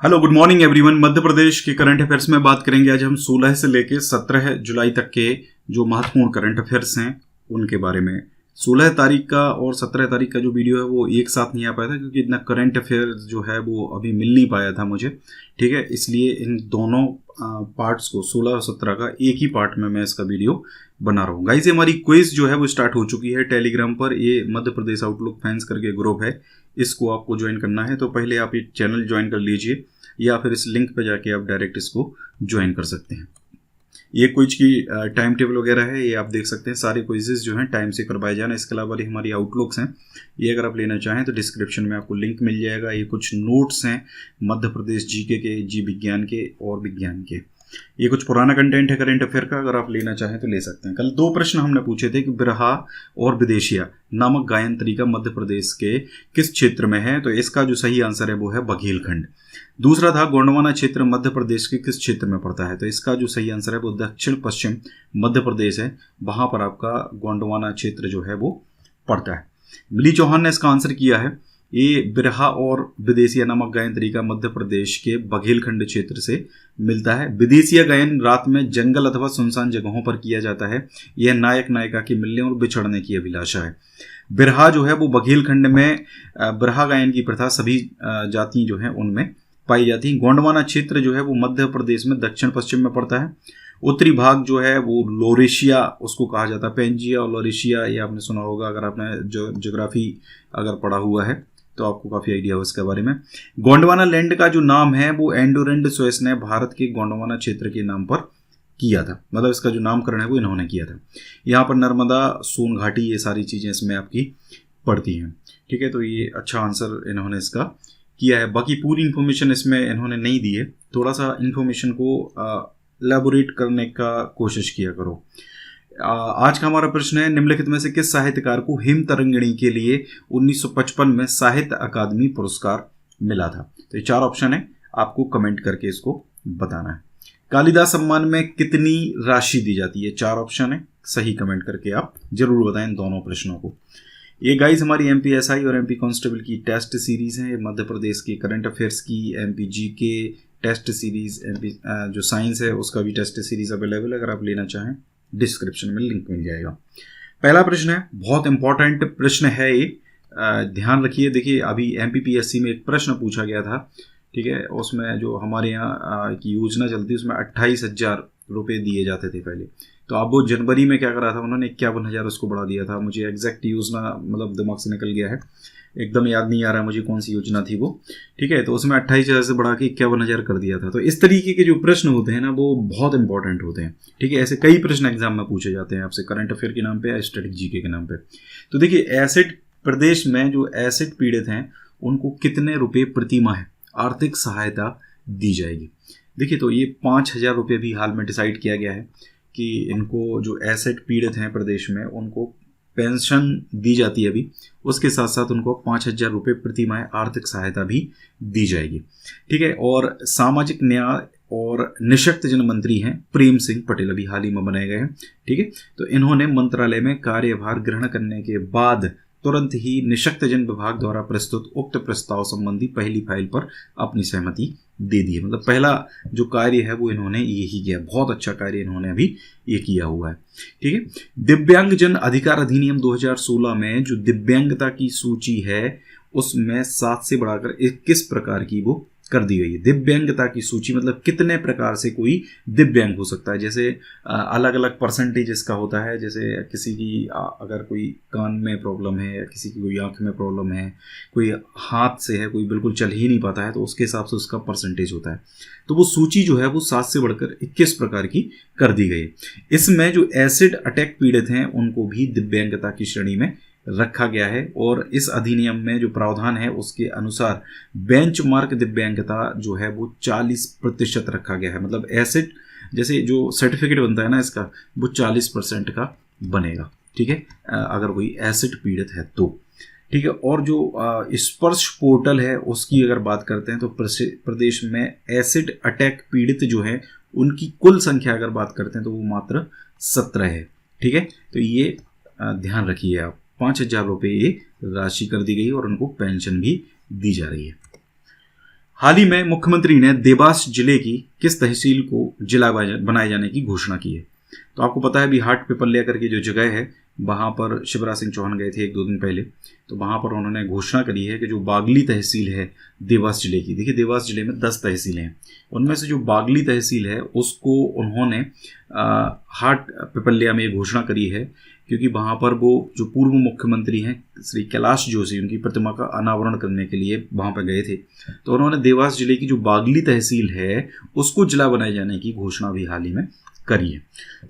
Hello good morning everyone. Madhya Pradesh के current affairs में बात करेंगे। आज हम 16 से लेकर 17 जुलाई तक के जो महत्वपूर्ण करंट अफेयर्स हैं उनके बारे में। 16 तारीख का और 17 तारीख का जो वीडियो है वो एक साथ नहीं आ पाया था क्योंकि इतना करंट अफेयर्स जो है वो अभी मिल नहीं पाया था मुझे, ठीक है। इसलिए इन दोनों पार्ट्स को 16 और 17 का एक ही पार्ट में मैं इसका वीडियो बना रहा हूँ। गाइस, हमारी क्विज जो है वो स्टार्ट हो चुकी है टेलीग्राम पर। ये मध्य प्रदेश आउटलुक फैंस करके ग्रुप है, इसको आपको ज्वाइन करना है तो पहले आप ये चैनल ज्वाइन कर लीजिए या फिर इस लिंक पे जाके आप डायरेक्ट इसको ज्वाइन कर सकते हैं। ये क्विज की टाइम टेबल वगैरह है, ये आप देख सकते हैं। सारे क्विजेस जो हैं टाइम से करवाए जाना। इसके अलावा ये हमारी आउटलुक्स हैं, ये अगर आप लेना चाहें तो डिस्क्रिप्शन में आपको लिंक मिल जाएगा। ये कुछ नोट्स हैं मध्य प्रदेश जीके के, जी विज्ञान के और विज्ञान के। ये कुछ पुराना कंटेंट है करंट अफेयर का, अगर आप लेना चाहें तो ले सकते हैं। कल 2 प्रश्न हमने पूछे थे कि बिरहा और विदेशिया नामक गायन तरीका मध्य प्रदेश के किस क्षेत्र में है, तो इसका जो सही आंसर है वो है बघेलखंड। दूसरा था गोंडवाना क्षेत्र मध्य प्रदेश के किस क्षेत्र में पड़ता है, तो इसका जो सही आंसर है वो दक्षिण पश्चिम मध्य प्रदेश है, वहां पर आपका गोंडवाना क्षेत्र जो है वो पड़ता है। मिली चौहान ने इसका आंसर किया है, ये बिरहा और विदेशिया नामक गायन तरीका मध्य प्रदेश के बघेलखंड क्षेत्र से मिलता है। विदेशिया गायन रात में जंगल अथवा सुनसान जगहों पर किया जाता है। यह नायक नायिका के मिलने और बिछड़ने की अभिलाषा है। बिरहा जो है वो बघेलखंड में बिरहा गायन की प्रथा सभी जाति जो है उनमें पाई जाती है। गोंडवाना क्षेत्र जो है वो मध्य प्रदेश में दक्षिण पश्चिम में पड़ता है। उत्तरी भाग जो है वो लोरेशिया उसको कहा जाता है। पेंजिया और लोरेशिया ये आपने सुना होगा अगर आपने ज्योग्राफी अगर पढ़ा हुआ है तो आपको काफ़ी आइडिया हो इसके बारे में। गोंडवाना लैंड का जो नाम है वो एंडोरेंड सोएस ने भारत के गोंडवाना क्षेत्र के नाम पर किया था, मतलब इसका जो नामकरण है वो इन्होंने किया था। यहाँ पर नर्मदा, सोन घाटी, ये सारी चीज़ें इसमें आपकी पड़ती हैं, ठीक है। तो ये अच्छा आंसर इन्होंने इसका किया है। बाकी पूरी इन्फॉर्मेशन इसमें इन्होंने नहीं दी है, थोड़ा सा इन्फॉर्मेशन को एलैबोरेट करने का कोशिश किया करो। आज का हमारा प्रश्न है, निम्नलिखित में से किस साहित्यकार को हिम तरंगिणी के लिए 1955 में साहित्य अकादमी पुरस्कार मिला था। तो ये 4 ऑप्शन है, आपको कमेंट करके इसको बताना है। कालिदास सम्मान में कितनी राशि दी जाती है, 4 ऑप्शन है, सही कमेंट करके आप जरूर बताएं दोनों प्रश्नों को। ये गाइस हमारी एमपीएसआई और एमपी कांस्टेबल की टेस्ट सीरीज है, मध्य प्रदेश के करंट अफेयर्स की, MP GK test series, MP जो साइंस है उसका भी टेस्ट सीरीज अवेलेबल है, अगर आप लेना चाहें डिस्क्रिप्शन में लिंक मिल जाएगा। पहला प्रश्न है, बहुत इंपॉर्टेंट प्रश्न है ये, ध्यान रखिए। देखिए अभी एमपीपीएससी में एक प्रश्न पूछा गया था, ठीक है, उसमें जो हमारे यहाँ की योजना चलती है उसमें 28,000 रुपये दिए जाते थे पहले। तो अब वो जनवरी में क्या करा था उन्होंने 51,000 उसको बढ़ा दिया था। मुझे एग्जैक्ट योजना मतलब दिमाग से निकल गया है, एकदम याद नहीं आ रहा है मुझे कौन सी योजना थी वो, ठीक है। तो उसमें 28,000 से बढ़ा के 51,000 कर दिया था। तो इस तरीके के जो प्रश्न होते हैं ना वो बहुत इंपॉर्टेंट होते हैं, ठीक है। ऐसे कई प्रश्न एग्जाम में पूछे जाते हैं आपसे करंट अफेयर के नाम पे या स्टैटिक जीके के नाम पे। तो देखिए एसिड प्रदेश में जो एसिड पीड़ित हैं उनको कितने रुपये प्रति माह आर्थिक सहायता दी जाएगी। देखिए तो ये 5,000 रुपये भी हाल में डिसाइड किया गया है कि इनको जो एसिड पीड़ित हैं प्रदेश में उनको पेंशन दी जाती है अभी, उसके साथ साथ उनको 5,000 रुपये प्रति माह आर्थिक सहायता भी दी जाएगी, ठीक है। और सामाजिक न्याय और निःशक्तजन मंत्री हैं प्रेम सिंह पटेल, अभी हाल ही में बनाए गए हैं, ठीक है। तो इन्होंने मंत्रालय में कार्यभार ग्रहण करने के बाद तुरंत ही निःशक्तजन विभाग द्वारा प्रस्तुत उक्त प्रस्ताव संबंधी पहली फाइल पर अपनी सहमति दे दी है। मतलब पहला जो कार्य है वो इन्होंने यही किया, बहुत अच्छा कार्य इन्होंने अभी ये किया हुआ है, ठीक है। दिव्यांगजन अधिकार अधिनियम 2016 में जो दिव्यांगता की सूची है उसमें 7 से बढ़ाकर 21 प्रकार की वो कर दी गई है। दिव्यांगता की सूची मतलब कितने प्रकार से कोई दिव्यांग हो सकता है, जैसे अलग अलग परसेंटेज इसका होता है। जैसे किसी की अगर कोई कान में प्रॉब्लम है या किसी की कोई आंख में प्रॉब्लम है, कोई हाथ से है, कोई बिल्कुल चल ही नहीं पाता है, तो उसके हिसाब से उसका परसेंटेज होता है। तो वो सूची जो है वो 7 से बढ़कर 21 प्रकार की कर दी गई। इसमें जो एसिड अटैक पीड़ित हैं उनको भी दिव्यांगता की श्रेणी में रखा गया है। और इस अधिनियम में जो प्रावधान है उसके अनुसार बेंचमार्क दिव्यांगता जो है वो 40% रखा गया है। मतलब एसिड जैसे जो सर्टिफिकेट बनता है ना इसका, वो 40% का बनेगा, ठीक है, अगर कोई एसिड पीड़ित है तो, ठीक है। और जो स्पर्श पोर्टल है उसकी अगर बात करते हैं तो प्रदेश में एसिड अटैक पीड़ित जो है उनकी कुल संख्या अगर बात करते हैं तो वो मात्र 17 है, ठीक है। तो ये ध्यान रखिए आप, 5,000 रुपये ये राशि कर दी गई और उनको पेंशन भी दी जा रही है। हाल ही में मुख्यमंत्री ने देवास जिले की किस तहसील को जिला बनाए जाने की घोषणा की है? तो आपको पता है, अभी हाट पिपल्या करके जो जगह है वहाँ पर शिवराज सिंह चौहान गए थे 1-2 दिन पहले, तो वहाँ पर उन्होंने घोषणा करी है कि जो बागली तहसील है देवास जिले की, देखिए देवास जिले में 10 तहसीलें हैं, उनमें से जो बागली तहसील है उसको उन्होंने हाट पिपल्या में घोषणा करी है, क्योंकि वहाँ पर वो जो पूर्व मुख्यमंत्री हैं श्री कैलाश जोशी, उनकी प्रतिमा का अनावरण करने के लिए वहाँ पर गए थे, तो उन्होंने देवास जिले की जो बागली तहसील है उसको जिला बनाए जाने की घोषणा भी हाल ही में करी है।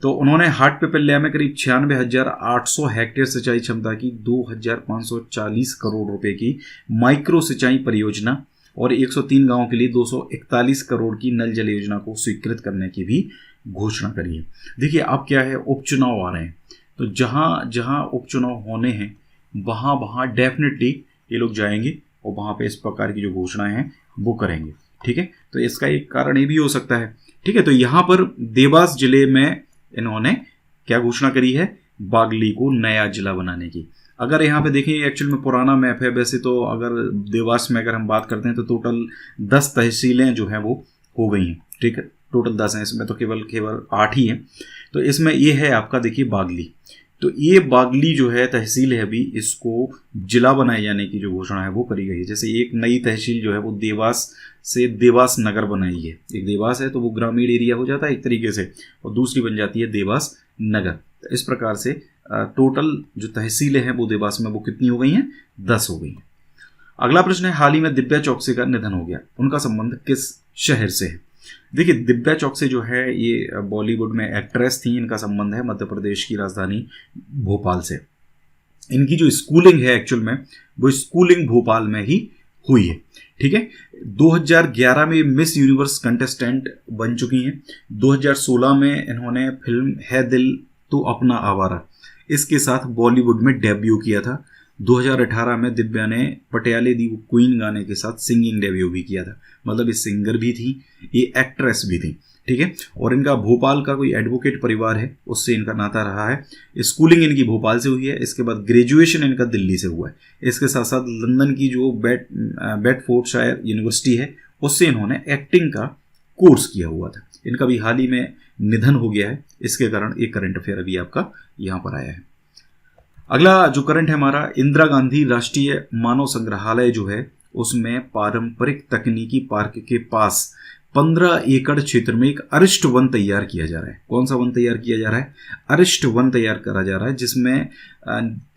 तो उन्होंने हाट पिपल्या में करीब 96,800 हेक्टेयर सिंचाई क्षमता की 2,540 करोड़ रुपए की माइक्रो सिंचाई परियोजना और 103 गांवों के लिए 241 करोड़ की नल जल योजना को स्वीकृत करने की भी घोषणा करी है। देखिए अब क्या है, उपचुनाव आ रहे हैं, तो जहाँ जहाँ उपचुनाव होने हैं वहाँ वहाँ डेफिनेटली ये लोग जाएंगे और वहाँ पे इस प्रकार की जो घोषणाएं हैं वो करेंगे। ठीक है, तो इसका एक कारण ये भी हो सकता है। ठीक है, तो यहाँ पर देवास जिले में इन्होंने क्या घोषणा करी है, बागली को नया जिला बनाने की। अगर यहाँ पे देखें एक्चुअल में पुराना मैप है, वैसे तो अगर देवास में अगर हम बात करते हैं तो टोटल 10 तहसीलें जो हैं वो हो गई हैं। ठीक है, टोटल 10 हैं, इसमें तो केवल 8 ही हैं। तो इसमें ये है आपका, देखिए बागली, तो ये बागली जो है तहसील है अभी, इसको जिला बनाए जाने की जो घोषणा है वो करी गई है। जैसे एक नई तहसील जो है वो देवास से देवास नगर बनाई है, एक देवास है तो वो ग्रामीण एरिया हो जाता है एक तरीके से, और दूसरी बन जाती है देवास नगर। तो इस प्रकार से टोटल जो तहसीलें हैं वो देवास में वो कितनी हो गई हैं, 10 हो गई हैं। अगला प्रश्न है, हाल ही में दिव्या चौकसी का निधन हो गया, उनका संबंध किस शहर से है? देखिए दिव्या चौकसी जो है ये बॉलीवुड में एक्ट्रेस थी, इनका संबंध है मध्य प्रदेश की राजधानी भोपाल से। इनकी जो स्कूलिंग है एक्चुअल में वो स्कूलिंग भोपाल में ही हुई है। ठीक है, 2011 में मिस यूनिवर्स कंटेस्टेंट बन चुकी हैं। 2016 में इन्होंने फिल्म है दिल तो अपना आवारा, इसके साथ बॉलीवुड में डेब्यू किया था। 2018 में दिव्या ने पटियाले दी क्वीन गाने के साथ सिंगिंग डेब्यू भी किया था, मतलब ये सिंगर भी थी, ये एक्ट्रेस भी थी। ठीक है, और इनका भोपाल का कोई एडवोकेट परिवार है उससे इनका नाता रहा है। स्कूलिंग इनकी भोपाल से हुई है, इसके बाद ग्रेजुएशन इनका दिल्ली से हुआ है। इसके साथ साथ लंदन की जो बेडफोर्डशायर यूनिवर्सिटी है उससे इन्होंने एक्टिंग का कोर्स किया हुआ था। इनका भी हाल ही में निधन हो गया है, इसके कारण एक करंट अफेयर अभी आपका यहाँ पर आया है। अगला जो करंट है हमारा, इंदिरा गांधी राष्ट्रीय मानव संग्रहालय जो है उसमें पारंपरिक तकनीकी पार्क के पास 15 एकड़ क्षेत्र में एक अरिष्ट वन तैयार किया जा रहा है। कौन सा वन तैयार किया जा रहा है? अरिष्ट वन तैयार करा जा रहा है, जिसमें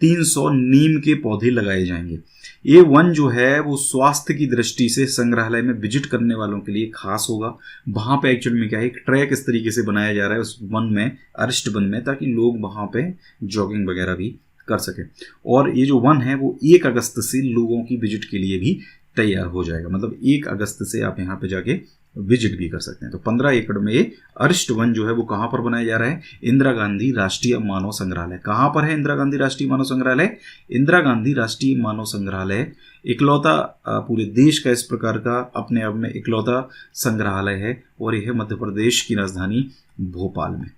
300 नीम के पौधे लगाए जाएंगे। ये वन जो है वो स्वास्थ्य की दृष्टि से संग्रहालय में विजिट करने वालों के लिए खास होगा। वहाँ पे एक्चुअल में क्या है, एक ट्रैक इस तरीके से बनाया जा रहा है उस वन में, अरिष्ट वन में, ताकि लोग वहाँ पे जॉगिंग वगैरह भी कर सके। और ये जो वन है वो 1 अगस्त से लोगों की विजिट के लिए भी तैयार हो जाएगा, मतलब 1 अगस्त से आप यहाँ पे जाके विजिट भी कर सकते हैं। तो 15 एकड़ में ये अरिष्ट वन जो है वो कहाँ पर बनाया जा रहा है? इंदिरा गांधी राष्ट्रीय मानव संग्रहालय। कहाँ पर है इंदिरा गांधी राष्ट्रीय मानव संग्रहालय? इंदिरा गांधी राष्ट्रीय मानव संग्रहालय इकलौता पूरे देश का इस प्रकार का अपने आप में इकलौता संग्रहालय है, और यह मध्य प्रदेश की राजधानी भोपाल में।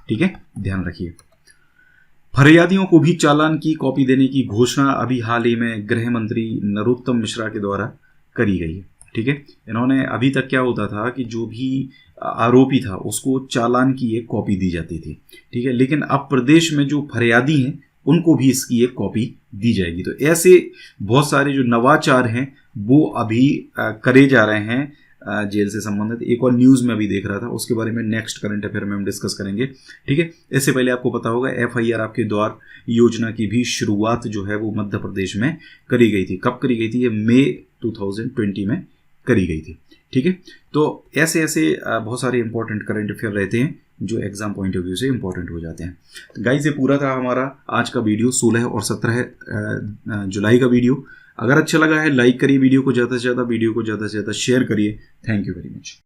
ठीक है, ध्यान रखिए। फरियादियों को भी चालान की कॉपी देने की घोषणा अभी हाल ही में गृह मंत्री नरोत्तम मिश्रा के द्वारा करी गई है। ठीक है, इन्होंने अभी तक क्या होता था कि जो भी आरोपी था उसको चालान की एक कॉपी दी जाती थी। ठीक है, लेकिन अब प्रदेश में जो फरियादी हैं उनको भी इसकी एक कॉपी दी जाएगी। तो ऐसे बहुत सारे जो नवाचार हैं वो अभी करे जा रहे हैं जेल से संबंधित। एक और न्यूज़ में अभी देख रहा था, उसके बारे में नेक्स्ट करंट अफेयर में हम डिस्कस करेंगे। ठीक है, इससे पहले आपको पता होगा FIR आपके द्वार योजना की भी शुरुआत जो है वो मध्य प्रदेश में करी गई थी। कब करी गई थी? ये मई 2020 में करी गई थी। ठीक है, तो ऐसे ऐसे बहुत सारे इंपॉर्टेंट करंट अफेयर रहते हैं जो एग्जाम पॉइंट ऑफ व्यू से इंपॉर्टेंट हो जाते हैं। तो गाइस ये पूरा था हमारा आज का वीडियो, 16 और 17 जुलाई का वीडियो। अगर अच्छा लगा है लाइक करिए वीडियो को ज़्यादा से ज़्यादा, वीडियो को ज़्यादा से ज़्यादा शेयर करिए। Thank you very much.